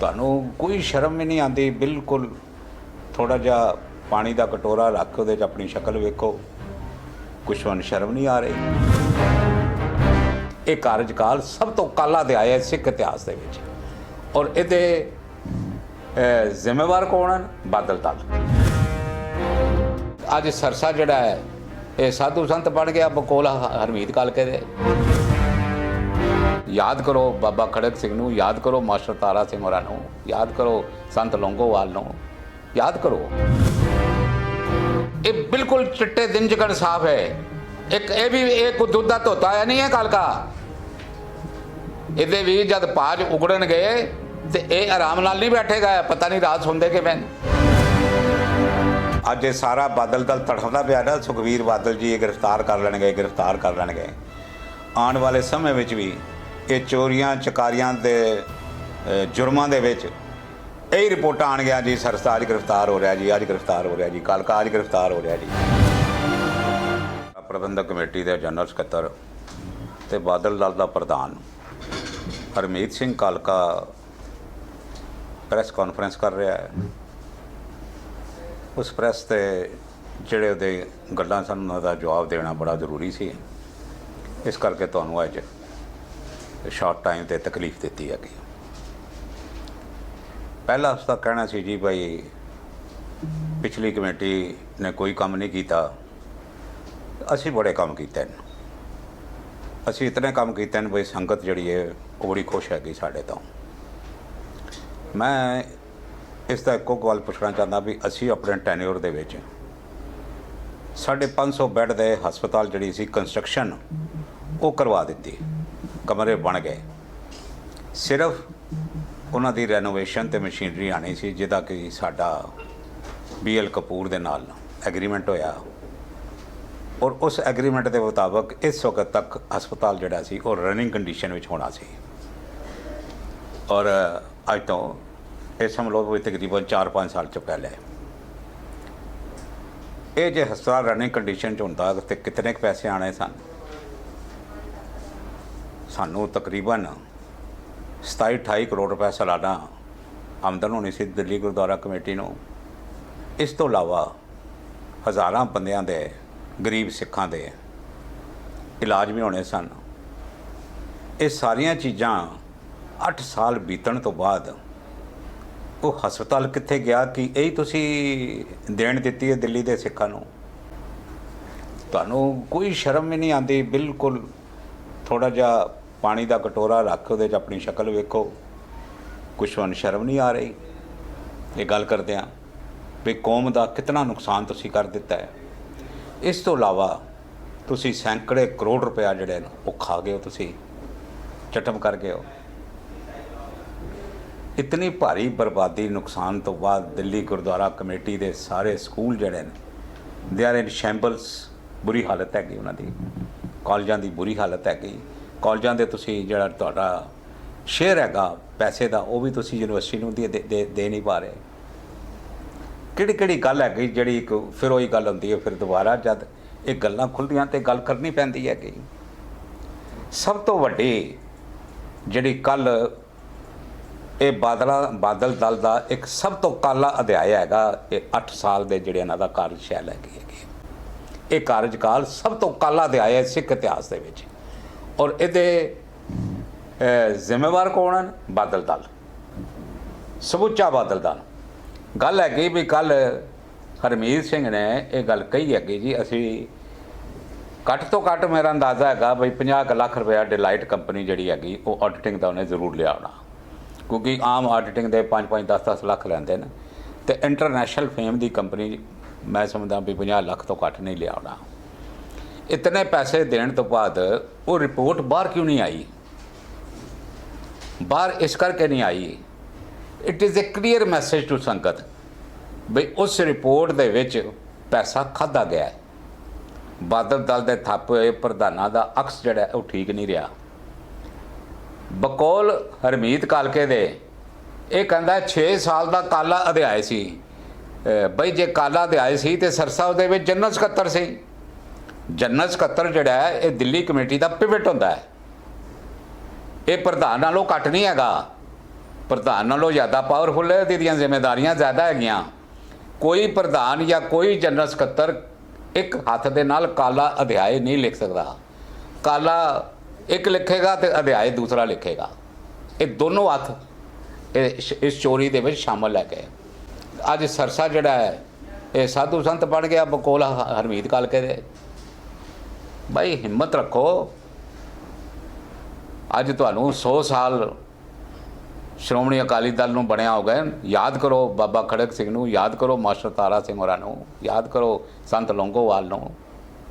ਤੁਹਾਨੂੰ ਕੋਈ ਸ਼ਰਮ ਵੀ ਨਹੀਂ ਆਉਂਦੀ ਬਿਲਕੁਲ। ਥੋੜਾ ਜਿਹਾ ਪਾਣੀ ਦਾ ਕਟੋਰਾ ਰੱਖ ਉਹਦੇ 'ਚ ਆਪਣੀ ਸ਼ਕਲ ਵੇਖੋ, ਕੁਛ ਤੁਹਾਨੂੰ ਸ਼ਰਮ ਨਹੀਂ ਆ ਰਹੀ। ਇਹ ਕਾਰਜਕਾਲ ਸਭ ਤੋਂ ਕਾਲਾ ਅਧਿਆਇ ਹੈ ਸਿੱਖ ਇਤਿਹਾਸ ਦੇ ਵਿੱਚ, ਔਰ ਇਹਦੇ ਜ਼ਿੰਮੇਵਾਰ ਕੌਣ ਹਨ? ਬਾਦਲ ਦਲ। ਅੱਜ ਸਰਸਾ ਜਿਹੜਾ ਹੈ ਇਹ ਸਾਧੂ ਸੰਤ ਬਣ ਗਿਆ ਬਕੋਲ ਹਰਮੀਤ ਕਾਲਕੇ ਦੇ। याद करो बाबा खड़क सिंह नूं, याद करो मास्टर तारा सिंह होरां नूं, याद करो संत लोंगोवाल नूं, याद करो। ये बिल्कुल चिट्टे दिन जिकन साफ है। एक ये भी एक दुध दा धोता है नहीं है कल का। इहदे भी जब पाज उगड़न गए तो ये आराम नाल नहीं बैठेगा, पता नहीं रात सोंदे किवें। अज सारा बादल दल तड़फदा पिया ना, सुखबीर बादल जी गिरफ्तार कर लैणगे, गिरफ्तार कर लैणगे। आने वाले समय में भी ये चोरियां चकारियां दे जुर्मां दे विच यही रिपोर्टां आण गया जी, सरसा अज गिरफ्तार हो रहा जी, अज गिरफ्तार हो रहा जी, कल का अज गिरफ्तार हो रहा जी। प्रबंधक कमेटी के जनरल सकत्तर ते बादल दल का प्रधान हरमीत सिंह कालका प्रैस कॉन्फ्रेंस कर रहा है। उस प्रैस ते जिहड़े उहदे गल्लां सन उन्हां दा जवाब देना बड़ा जरूरी सी, इस करके तुहानूं अज शॉर्ट टाइम ते तकलीफ दी है। पहला उसका कहना सी जी भाई पिछली कमेटी ने कोई काम नहीं किया, असी बड़े काम किए, असी इतने काम किए भाई संगत जिहड़ी है वो बड़ी खुश हैगी साडे तो। मैं इसका एको गल पुछना चाहता भी असी अपने टैन्योर दे विच 550 बैड के हस्पताल जिहड़ी सी कंस्ट्रक्शन वो करवा दी, कमरे बन गए, सिर्फ उन्हां दी रेनोवेशन ते मशीनरी आनी सी जिहदा कि साडा BL कपूर दे नाल एग्रीमेंट होया, और उस एग्रीमेंट के मुताबिक इस वक्त तक हस्पताल जिहड़ा सी वो रनिंग कंडीशन विच होना सी। और अज तो ये समझ लो भी तकरीबन 4-5 साल च पहले ये जे हस्पताल रनिंग कंडीशन च हुंदा ते कितने पैसे आने सन? सानू तकरीबन 27-28 करोड़ रुपए सालाना आमदन होनी सी दिल्ली गुरुद्वारा कमेटी नूं। इस तो इलावा हज़ारां बंदियां दे गरीब सिखां दे इलाज भी होने सन। ये सारियां चीज़ां 8 साल बीतण तो बाद वो हस्पताल कित्थे गया कि यही तुसी देण दित्ती है दिल्ली दे सिखां नूं? तुहानूं कोई शर्म भी नहीं आती बिल्कुल। थोड़ा जिहा पानी का कटोरा रख उहदे 'च अपनी शक्ल वेखो, कुछ तुहानूं शर्म नहीं आ रही? ये गल करदे आ भी कौम का कितना नुकसान तुसी कर दिता है। इस तो इलावा तुसी सैकड़े करोड़ रुपया जिहड़े वो खा गए हो, तुसी चटम कर गए हो। इतनी भारी बर्बादी नुकसान तो बाद दिल्ली गुरुद्वारा कमेटी के सारे स्कूल जिहड़े ने दे आर इन शैंबल्स, बुरी हालत हैगी उन्हां दी। कॉलेजां की बुरी हालत हैगी। कॉलेजां दे तुसी जिहड़ा तुहाडा शेयर हैगा पैसे का वो भी तुसी यूनिवर्सिटी नूं दे नहीं पा रहे। किहड़ी गल हैगी जिहड़ी फिर वही गल हुंदी है, फिर दोबारा जब ये गल्लां खुलदियां ते गल करनी पैंदी हैगी। सब तो वड्डी जिहड़ी कल ये बादल दल का एक सब तो काला अध्याय हैगा, ये 8 साल के जिहड़े इन्हां दा कार्यशैल हैगी। ये कार्यकाल सब तो काला अध्याय है सिख इतिहास के विच, और इहदे जिम्मेवार कौन हैं? बादल दल, समूचा बादल दल। गल हैगी भी कल हरमीत सिंह ने यह गल कही हैगी जी, असी घट तो घट मेरा अंदाज़ा हैगा बई 50 लाख रुपया डिलाइट कंपनी जिहड़ी हैगी वो ऑडिटिंग का उन्हें जरूर लिया होना, क्योंकि आम ऑडिटिंग के 5-5, 10-10 लाख लैंदे ने, ते इंटरनेशनल फेम की कंपनी मैं समझदा भी 50 लाख तो घट नहीं लिया होना। इतने पैसे देने तो बाद वो रिपोर्ट बाहर क्यों नहीं आई? बाहर इस करके नहीं आई, it is a clear message to sangat बई उस रिपोर्ट दे विच पैसा खाधा गया है। बादल दल के थापे प्रधानां दा अक्स जिहड़ा वो ठीक नहीं रहा। बकौल हरमीत कालके दे ये कहंदा 6 साल का काला अध्याय सी। बई जे काला अध्याय सी तो सरसा उहदे विच जनरल सकत्तर सी। जनरल सकत्तर जिहड़ा है ये दिल्ली कमेटी का पिवट होंदा है, ये प्रधान नालों घट नहीं हैगा। ਪ੍ਰਧਾਨ ਨਾਲੋਂ ਜ਼ਿਆਦਾ ਪਾਵਰਫੁਲ ਹੈ, ਇਹਦੀਆਂ ਜ਼ਿੰਮੇਵਾਰੀਆਂ ਜ਼ਿਆਦਾ ਹੈਗੀਆਂ। ਕੋਈ ਪ੍ਰਧਾਨ ਜਾਂ ਕੋਈ ਜਨਰਲ ਸਕੱਤਰ ਇੱਕ ਹੱਥ ਦੇ ਨਾਲ ਕਾਲਾ ਅਧਿਆਇ ਨਹੀਂ ਲਿਖ ਸਕਦਾ। ਕਾਲਾ ਇੱਕ ਲਿਖੇਗਾ ਤੇ ਅਧਿਆਇ ਦੂਸਰਾ ਲਿਖੇਗਾ। ਇਹ ਦੋਨੋਂ ਹੱਥ ਇਸ ਚੋਰੀ ਦੇ ਵਿੱਚ ਸ਼ਾਮਲ ਹੈ। ਗਏ ਅੱਜ ਸਰਸਾ ਜਿਹੜਾ ਹੈ ਇਹ ਸਾਧੂ ਸੰਤ ਬਣ ਗਿਆ ਬਕੋਲਾ ਹਰਮੀਤ ਕਾਲਕੇ ਦੇ। ਭਾਈ ਹਿੰਮਤ ਰੱਖੋ। ਅੱਜ ਤੁਹਾਨੂੰ 100 ਸਾਲ ਸ਼੍ਰੋਮਣੀ ਅਕਾਲੀ ਦਲ ਨੂੰ ਬਣਿਆ ਹੋ ਗਏ। ਯਾਦ ਕਰੋ ਬਾਬਾ ਖੜਕ ਸਿੰਘ ਨੂੰ, ਯਾਦ ਕਰੋ ਮਾਸਟਰ ਤਾਰਾ ਸਿੰਘ ਹੋਰਾਂ ਨੂੰ, ਯਾਦ ਕਰੋ ਸੰਤ ਲੌਂਗੋਵਾਲ ਨੂੰ,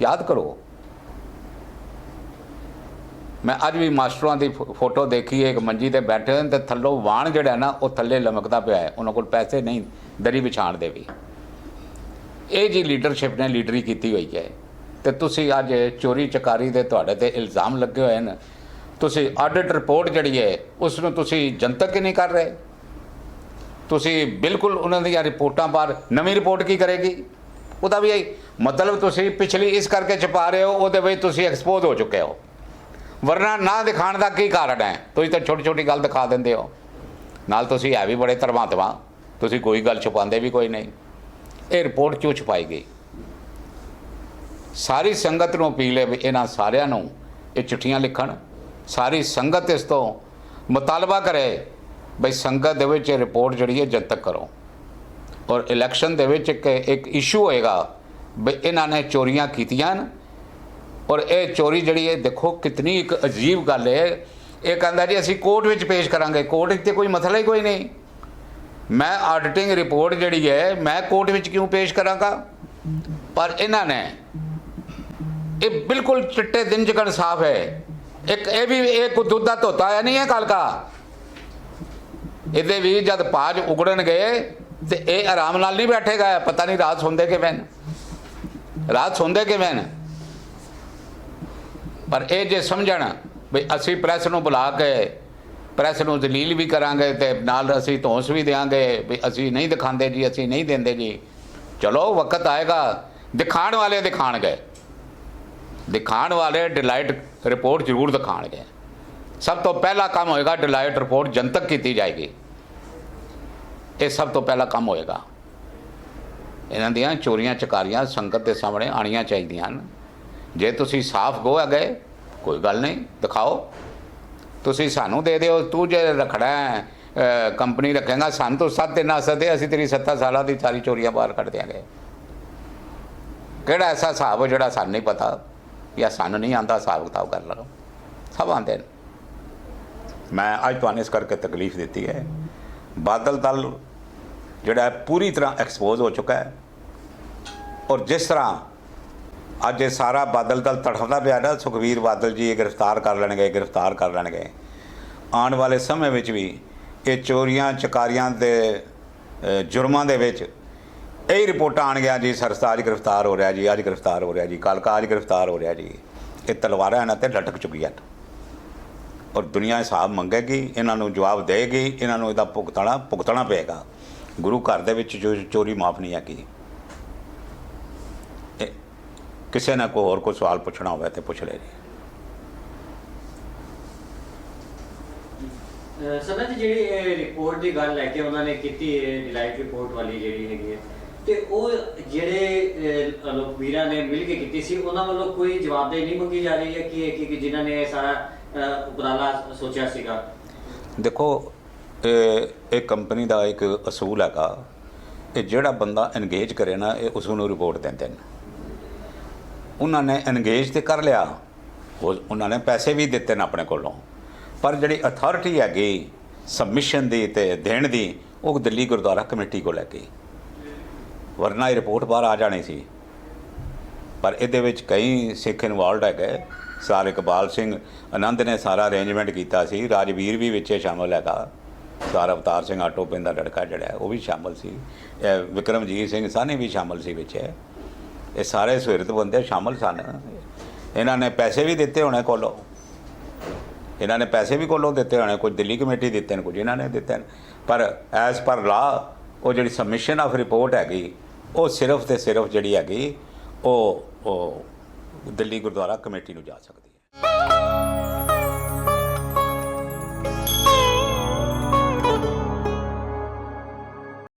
ਯਾਦ ਕਰੋ। मैं अज भी मास्टरों की फोटो देखी है, एक मंजी ते बैठे हैं तो थल्लों वाण जिहड़ा ना वो थल्ले लमकदा पिया है, उन्होंने कोल पैसे नहीं दरी विछाण दे भी। ये जी लीडरशिप ने लीडरी की हुई है। तो तुसी अज चोरी चकारी दे तुहाडे ते इल्ज़ाम लगे हुए हैं। तुसी ऑडिट रिपोर्ट जिहड़ी है उसनूं तुसी जनतक ही नहीं कर रहे। तुसी बिल्कुल उन्हां दी रिपोर्टां बाहर, नवीं रिपोर्ट की करेगी उहदा भी मतलब तुसी पिछली इस करके छुपा रहे हो, उहदे विच तुसी एक्सपोज हो चुके हो। वरना ना दिखाने का की कारण है? तुसीं तो छोटी छोटी गल दिखा देंदे हो। नाल तुसीं है भी बड़े धर्मात्मा, तुसीं कोई गल छुपाते भी कोई नहीं। ये रिपोर्ट क्यों छुपाई गई? सारी संगत नूं अपील है भी इन्हां सारिआं नूं ये चिट्ठियां लिखण, सारी संगत इस तो मुतालबा करे बई संगत दे विच रिपोर्ट जिहड़ी है जनतक करो। और इलैक्शन दे विच एक इशू होएगा बई इन्हां ने चोरियां कीतियां। और ये चोरी जी है देखो कितनी एक अजीब गल है। ये कहता जी असी कोर्ट में पेश करांगे, कोर्ट से कोई मसला ही कोई नहीं। मैं ऑडिटिंग रिपोर्ट जी है मैं कोर्ट में क्यों पेश करांगा? पर इन्हों ने ये बिल्कुल चिट्टे दिन चिकन साफ है। एक ये भी एक दुध का धोता है नहीं है कल का। ये भी जब पाज उगड़न गए तो ये आराम नाल नहीं बैठेगा। पता नहीं रात सोंदे किवें, रात सोंदे किवें। पर ये जे समझण भी असी प्रैस नूं बुला के प्रैस नूं दलील भी करांगे ते नाल असी धौंस भी देंगे भी असी नहीं दिखाते जी, असी नहीं देंगे जी। चलो वक्त आएगा, दिखाण वाले दिखाणगे, दिखाण वाले डिलाइट रिपोर्ट जरूर दिखाणगे। सब तो पहला काम होएगा डिलाइट रिपोर्ट जनतक की जाएगी। ये सब तो पहला काम होएगा। इन्हां दियां चोरियां चकारियां संगत के सामने आनियां चाहिदियां। जे तुसी साफ गो है गए कोई गल नहीं, दिखाओ। तुसी सानू दे दिओ, तू जे रखना है कंपनी रखेगा सन तो 7 दिन आसते असी तेरी 7 साल की सारी चोरियां बाहर कट देंगे। किहड़ा ऐसा हिसाब जिहड़ा सानू नहीं पता या सानू नहीं आंदा हिसाब किताब कर लो, सब आते हैं। मैं अज तुहानूं इस करके तकलीफ दी है। बादल दल जिहड़ा पूरी तरह एक्सपोज हो चुका है। और जिस तरह अज सारा बादल दल तड़फदा पिया ना, सुखबीर बादल जी गिरफ्तार कर लेंगे, गिरफ्तार कर लेंगे। आने वाले समय में भी ये चोरियां चकारियां दे जुर्मां दे विच यही रिपोर्टां आउणगीआं जी सरसा अज गिरफ्तार हो रहा जी, अज गिरफ्तार हो रहा जी, कल का अज गिरफ्तार हो रहा जी। ये तलवारां इन्हां ते लटक चुकीआं और दुनिया हिसाब मंगेगी, इन्हां नूं जवाब देगी, इन्हां नूं इहदा भुगतना पेगा। गुरु घर दे विच जो चोरी माफ़ नहीं हैगी। किसी ने कोई होर कोई सवाल पूछना हो तो पूछ ले जी। सना जी जी रिपोर्ट की गल लैके उन्होंने की डिलाइट रिपोर्ट वाली जी है तो वो जेडे लोग वीर ने मिल के की सी उन्होंने वालों कोई जवाबदेही नहीं मंगी जा रही है कि जिन्होंने सारा उपराला सोचा सीगा। देखो एक कंपनी का एक असूल हैगा, ये जिहड़ा बंदा एनगेज करे ना ये उसनूं रिपोर्ट देंदे ने। उन्होंने एनगेज तो कर लिया, उन्होंने पैसे भी दिते ने अपने कोलों, पर जिहड़ी अथॉरिटी हैगी सबमिशन दी ते देण दी वो दिल्ली गुरुद्वारा कमेटी को लैगी। वरना ये रिपोर्ट बाहर आ जानी सी। पर इहदे विच कई सिख इनवॉल्व है गए। सर इकबाल सिंह आनंद ने सारा अरेंजमेंट किया सी, राजवीर भी विच शामिल हैगा, सर अवतार सिंह आटो पिंड दा लड़का जिहड़ा वो भी शामिल सी, विक्रमजीत सिंह सानी भी शामिल सी विच। ये सारे सुहिरत बंदे शामिल सन। इन्हों ने पैसे भी दिते होने कोलों, इन्होंने पैसे भी कोलों दिते होने, कुछ दिल्ली कमेटी दिते हैं, कुछ इन्होंने दिते हैं। पर एज पर लॉ वो जी सबमिशन ऑफ रिपोर्ट हैगी वो सिर्फ तो सिर्फ जी हैगी वो दिल्ली गुरुद्वारा कमेटी नूं जा सकती है।